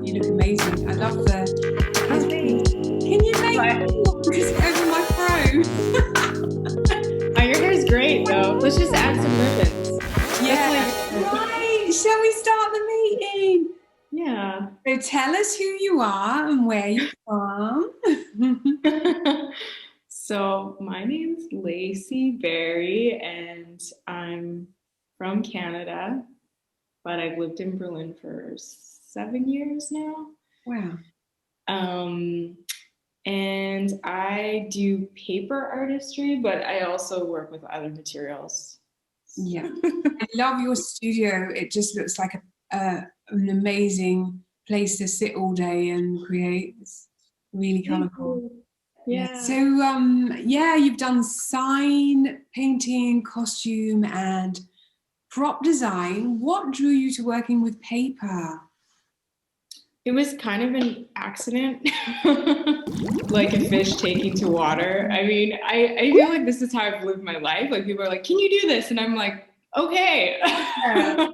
You look amazing. I love the can you make more because over my phone? Oh, your hair's great though. Let's just add some ribbons. Yeah. That's like, Right. Shall we start the meeting? yeah. So tell us who you are and where you're from. So my name's Lacy Barry and I'm from Canada, but I've lived in Berlin for 7 years now. Wow. Um, and I do paper artistry, but I also work with other materials. Yeah. I love your studio. It just looks like an amazing place to sit all day and create. It's really colourful. Yeah. Yeah. So yeah, you've done sign, painting, costume, and prop design. What drew you to working with paper? It was kind of an accident, like a fish taking to water. I mean, I feel like this is how I've lived my life. Like people are like, "Can you do this?" And I'm like, "Okay." Yeah.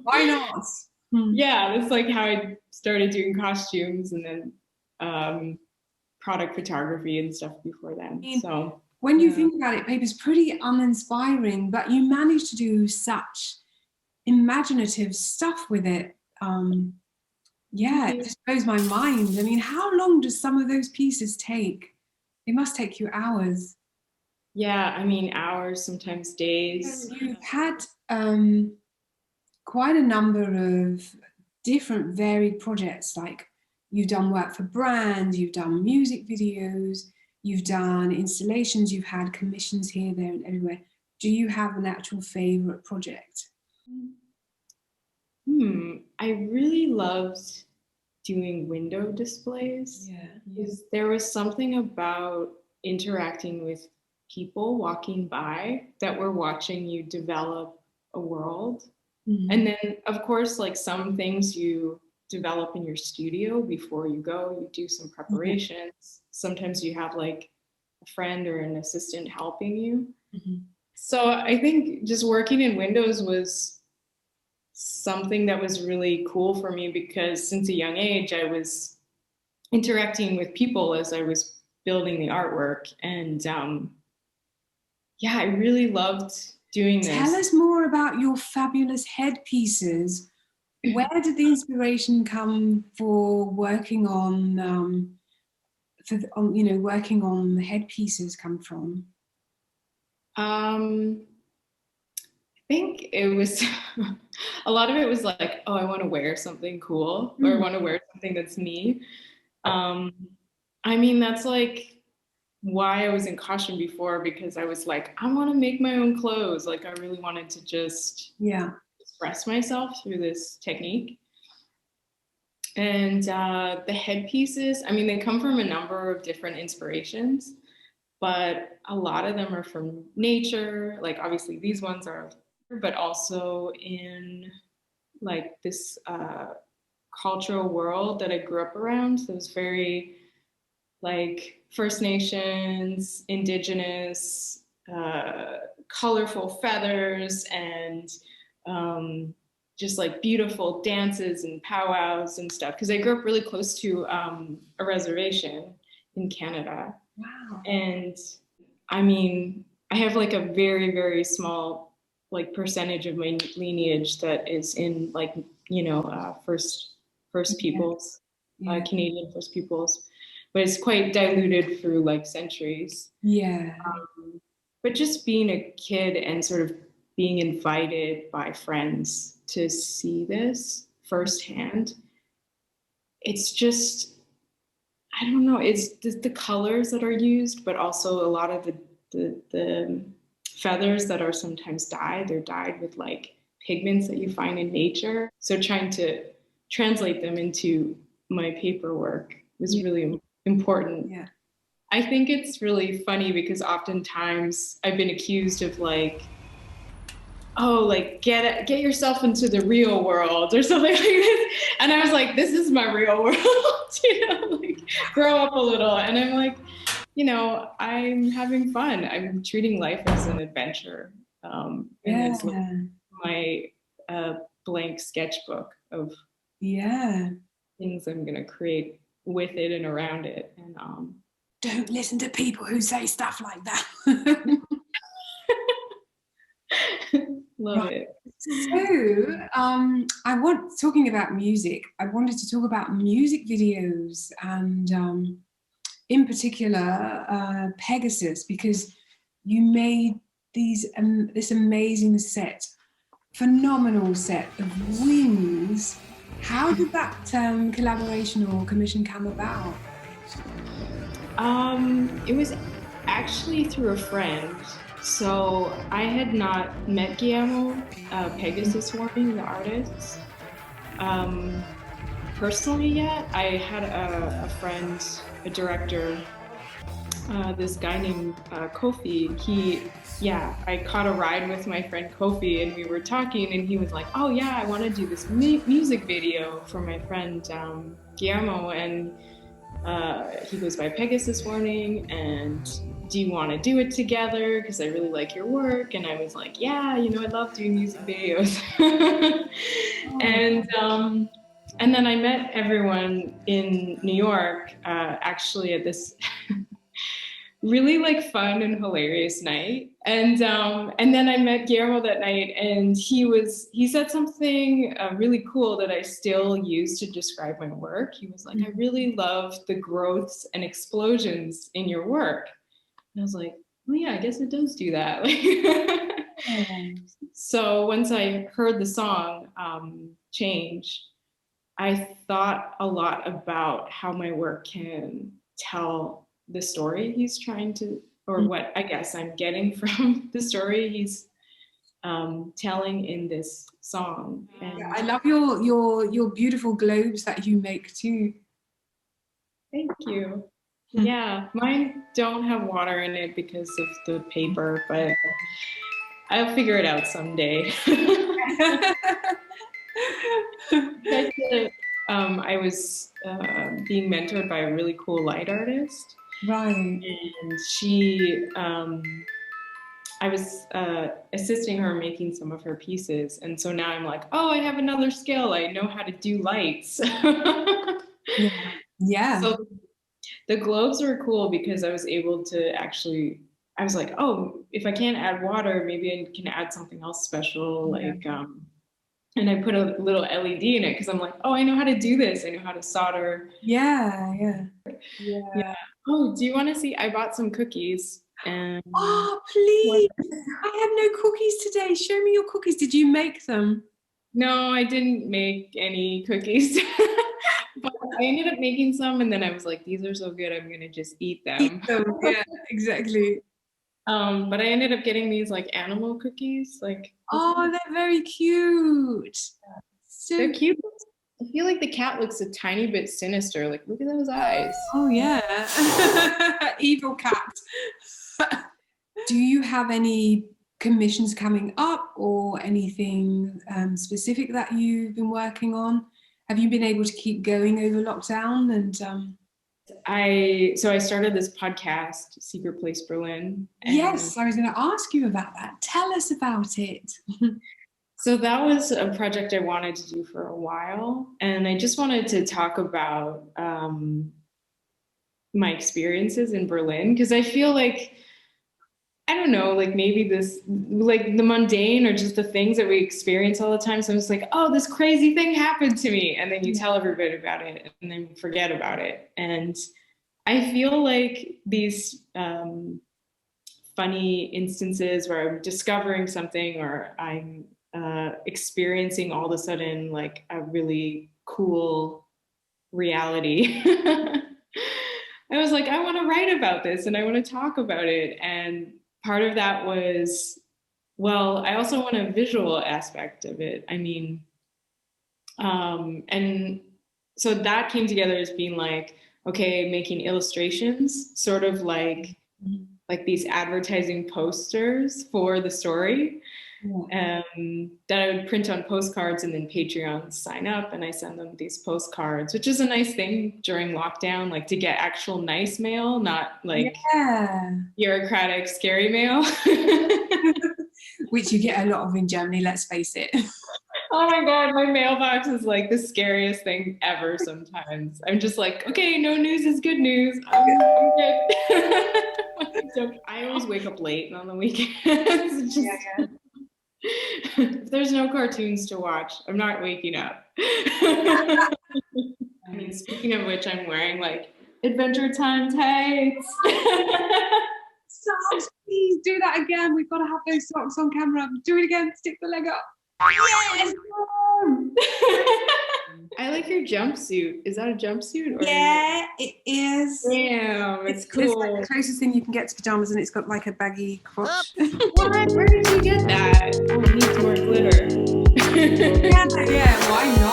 Why not? Yeah, that's like how I started doing costumes and then product photography and stuff before then. So when you think about it, paper's pretty uninspiring, but you managed to do such imaginative stuff with it. Yeah, it just blows my mind. I mean, how long does some of those pieces take? It must take you hours. Yeah, I mean, hours, sometimes days. You've had quite a number of different varied projects, like you've done work for brands, you've done music videos, you've done installations, you've had commissions here, there, and everywhere. Do you have an actual favorite project? I really loved doing window displays. Yeah. Because there was something about interacting with people walking by that were watching you develop a world. Mm-hmm. And then, of course, like some things you develop in your studio before you go, you do some preparations. Mm-hmm. Sometimes you have like a friend or an assistant helping you. Mm-hmm. So I think just working in windows was something that was really cool for me because since a young age, I was interacting with people as I was building the artwork. And yeah, I really loved doing this. Tell us more about your fabulous headpieces. Where did the inspiration come for working on, working on the headpieces come from? I think it was a lot of it was like, oh, I want to wear something cool or I want to wear something that's me. I mean, that's like why I was in costume before, because I was like, I want to make my own clothes. Like I really wanted to just express myself through this technique. And the headpieces, I mean, they come from a number of different inspirations, but a lot of them are from nature. Like obviously these ones are, but also in like this cultural world that I grew up around. So it was very like First Nations, Indigenous, colorful feathers, and just like beautiful dances and powwows and stuff. Because I grew up really close to a reservation in Canada. Wow. And I mean, I have like a very, very small like percentage of my lineage that is in like, First Peoples, Canadian First Peoples, but it's quite diluted through like centuries. Yeah. But just being a kid and sort of being invited by friends to see this firsthand, it's just, I don't know, it's the colors that are used, but also a lot of the feathers that are sometimes dyed, they're dyed with like pigments that you find in nature. So trying to translate them into my paperwork was really important. Yeah. I think it's really funny because oftentimes I've been accused of like, oh, like get yourself into the real world or something like this. And I was like, this is my real world, like grow up a little. And I'm like, I'm having fun. I'm treating life as an adventure. And it's like my blank sketchbook of. Yeah. things I'm gonna create with it and around it. And don't listen to people who say stuff like that. love it. So, talking about music, I wanted to talk about music videos and, in particular, Pegasus, because you made this amazing set, phenomenal set of wings. How did that collaboration or commission come about? It was actually through a friend. So I had not met Guillermo, Pegasus Warming, the artist, personally yet. I had a friend, a director, this guy named Kofi. I caught a ride with my friend Kofi, and we were talking, and he was like, "Oh yeah, I want to do this music video for my friend Guillermo," and he goes by Pegasus Warning, and do you want to do it together? Because I really like your work. And I was like, yeah, I love doing music videos. And then I met everyone in New York, actually at this really fun and hilarious night. And then I met Guillermo that night, and he said something really cool that I still use to describe my work. He was like, I really love the growths and explosions in your work. And I was like, oh yeah, I guess it does do that. So once I heard the song Change, I thought a lot about how my work can tell the story he's trying to, or what I guess I'm getting from the story he's telling in this song. And I love your beautiful globes that you make too. Thank you. Yeah, mine don't have water in it because of the paper, but I'll figure it out someday. I was being mentored by a really cool light artist. Right. And she, I was assisting her making some of her pieces. And so now I'm like, oh, I have another skill. I know how to do lights. Yeah. So the globes were cool because I was able to actually, I was like, oh, if I can't add water, maybe I can add something else special. And I put a little LED in it because I'm like, oh, I know how to do this. I know how to solder. Yeah. Oh, do you want to see? I bought some cookies. And oh, please. I have no cookies today. Show me your cookies. Did you make them? No, I didn't make any cookies. But I ended up making some, and then I was like, these are so good, I'm going to just eat them. Yeah, exactly. But I ended up getting these animal cookies. Oh, they're very cute. So they're cute. I feel like the cat looks a tiny bit sinister. Look at those eyes. Oh, yeah. Evil cat. Do you have any commissions coming up or anything specific that you've been working on? Have you been able to keep going over lockdown? And I started this podcast, Secret Place Berlin. Yes, I was going to ask you about that. Tell us about it. So that was a project I wanted to do for a while, and I just wanted to talk about my experiences in Berlin, because I feel like, I don't know, maybe this, the mundane or just the things that we experience all the time. So I'm just like, oh, this crazy thing happened to me. And then you tell everybody about it and then forget about it. And I feel like these funny instances where I'm discovering something or I'm experiencing all of a sudden a really cool reality. I was like, I want to write about this and I want to talk about it. And part of that was, well, I also want a visual aspect of it. I mean, and so that came together as being okay, making illustrations, sort of like these advertising posters for the story. That I would print on postcards, and then Patreon sign up and I send them these postcards, which is a nice thing during lockdown, to get actual nice mail, not bureaucratic, scary mail. Which you get a lot of in Germany, let's face it. Oh my God, my mailbox is like the scariest thing ever sometimes. I'm just like, okay, no news is good news. I'm good. So I always wake up late on the weekends. Just, if there's no cartoons to watch, I'm not waking up. I mean, speaking of which, I'm wearing like Adventure Time tights. Socks, please do that again. We've got to have those socks on camera. Do it again. Stick the leg up. Yes. I like your jumpsuit. Is that a jumpsuit? Or Yeah, it is. Damn, it's cool. It's like the closest thing you can get to pajamas, and it's got like a baggy crotch. What? Where did you get that? Oh, it needs more glitter. Yeah, why not?